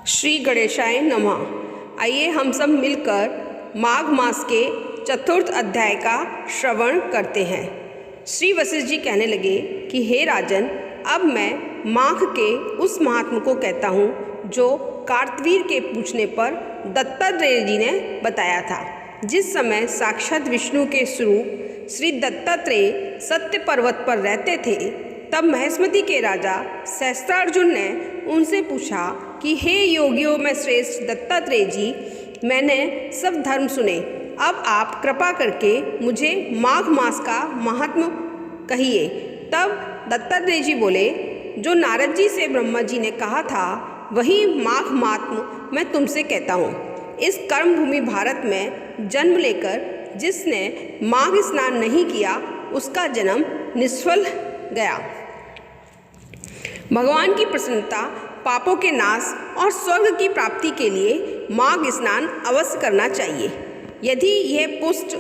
श्री गणेशाय नमः। आइए हम सब मिलकर माघ मास के चतुर्थ अध्याय का श्रवण करते हैं। श्री वशिष्ठ जी कहने लगे कि हे राजन, अब मैं माघ के उस महात्मा को कहता हूँ जो कार्तवीर के पूछने पर दत्तात्रेय जी ने बताया था। जिस समय साक्षात विष्णु के स्वरूप श्री दत्तात्रेय सत्य पर्वत पर रहते थे, तब महेश्मती के राजा सहस्त्रार्जुन ने उनसे पूछा कि हे योगियों में श्रेष्ठ दत्तात्रेय जी, मैंने सब धर्म सुने, अब आप कृपा करके मुझे माघ मास का महात्म्य कहिए। तब दत्तात्रेय जी बोले, जो नारद जी से ब्रह्मा जी ने कहा था वही माघ महात्म्य मैं तुमसे कहता हूँ। इस कर्म भूमि भारत में जन्म लेकर जिसने माघ स्नान नहीं किया, उसका जन्म निष्फल गया। भगवान की प्रसन्नता, पापों के नाश और स्वर्ग की प्राप्ति के लिए माघ स्नान अवश्य करना चाहिए। यदि यह पुष्ट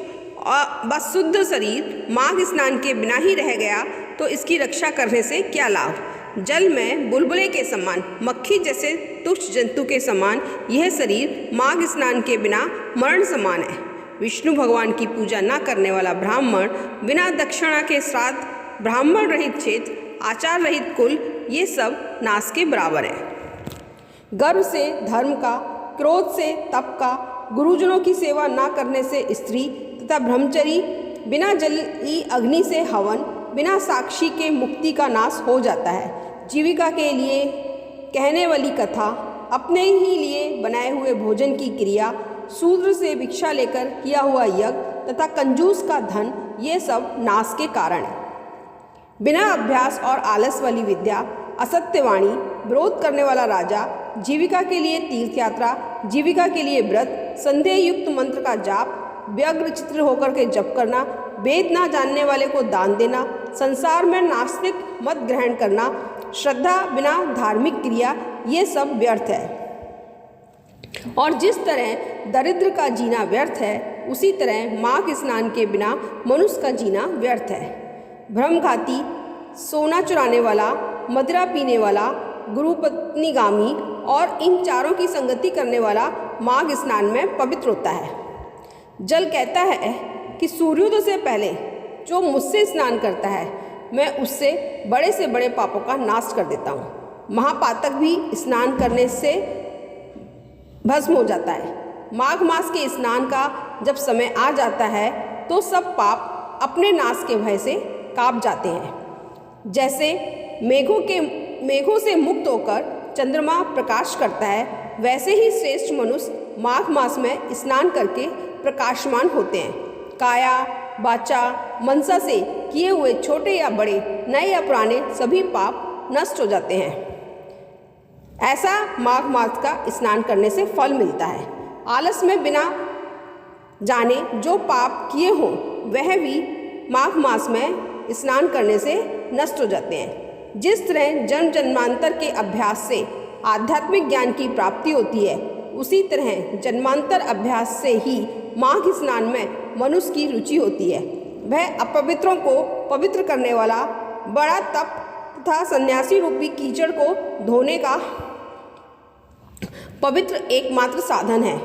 व शुद्ध शरीर माघ स्नान के बिना ही रह गया तो इसकी रक्षा करने से क्या लाभ। जल में बुलबुले के समान, मक्खी जैसे तुच्छ जंतु के समान यह शरीर माघ स्नान के बिना मरण समान है। विष्णु भगवान की पूजा न करने वाला ब्राह्मण, बिना दक्षिणा के श्राद्ध, ब्राह्मण रहित क्षेत्र, आचार रहित कुल, ये सब नाश के बराबर है। गर्व से धर्म का, क्रोध से तप का, गुरुजनों की सेवा न करने से स्त्री तथा ब्रह्मचरी, बिना जली अग्नि से हवन, बिना साक्षी के मुक्ति का नाश हो जाता है। जीविका के लिए कहने वाली कथा, अपने ही लिए बनाए हुए भोजन की क्रिया, शूद्र से भिक्षा लेकर किया हुआ यज्ञ तथा कंजूस का धन, ये सब नाश के कारण है। बिना अभ्यास और आलस वाली विद्या, असत्यवाणी, विरोध करने वाला राजा, जीविका के लिए तीर्थ यात्रा, जीविका के लिए व्रत, संदेह युक्त मंत्र का जाप, व्यग्र चित्र होकर के जप करना, वेद ना जानने वाले को दान देना, संसार में नास्तिक मत ग्रहण करना, श्रद्धा बिना धार्मिक क्रिया, ये सब व्यर्थ है। और जिस तरह दरिद्र का जीना व्यर्थ है, उसी तरह माघ स्नान के बिना मनुष्य का जीना व्यर्थ है। भ्रमघाती, सोना चुराने वाला, मदिरा पीने वाला, गुरुपत्नीगामी और इन चारों की संगति करने वाला माघ स्नान में पवित्र होता है। जल कहता है कि सूर्योदय से पहले जो मुझसे स्नान करता है, मैं उससे से बड़े पापों का नाश कर देता हूँ। महापातक भी स्नान करने से भस्म हो जाता है। माघ मास के स्नान का जब समय आ जाता है तो सब पाप अपने नाश के भय से कांप जाते हैं। जैसे मेघों से मुक्त होकर चंद्रमा प्रकाश करता है, वैसे ही श्रेष्ठ मनुष्य माघ मास में स्नान करके प्रकाशमान होते हैं। काया, वाचा, मनसा से किए हुए छोटे या बड़े, नए या पुराने सभी पाप नष्ट हो जाते हैं। ऐसा माघ मास का स्नान करने से फल मिलता है। आलस में बिना जाने जो पाप किए हों, वह भी माघ मास में स्नान करने से नष्ट हो जाते हैं। जिस तरह जन्म जन्मांतर के अभ्यास से आध्यात्मिक ज्ञान की प्राप्ति होती है, उसी तरह जन्मांतर अभ्यास से ही माघ स्नान में मनुष्य की रुचि होती है। वह अपवित्रों को पवित्र करने वाला बड़ा तप तथा सन्यासी रूपी कीचड़ को धोने का पवित्र एकमात्र साधन है।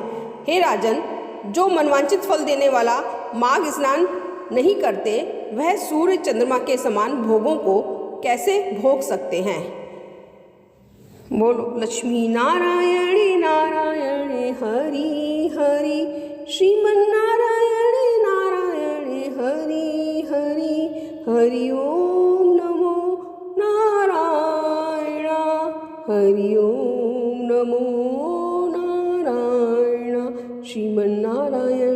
हे राजन, जो मनवांचित फल देने वाला माघ स्नान नहीं करते, वह सूर्य चंद्रमा के समान भोगों को कैसे भोग सकते हैं। बोलो लक्ष्मी नारायणे नारायणे हरि हरि, श्रीमन्नारायणे नारायणे हरि हरि, हरि ओम नमो नारायण, हरि ओम नमो नारायण, श्रीमन्नारायण।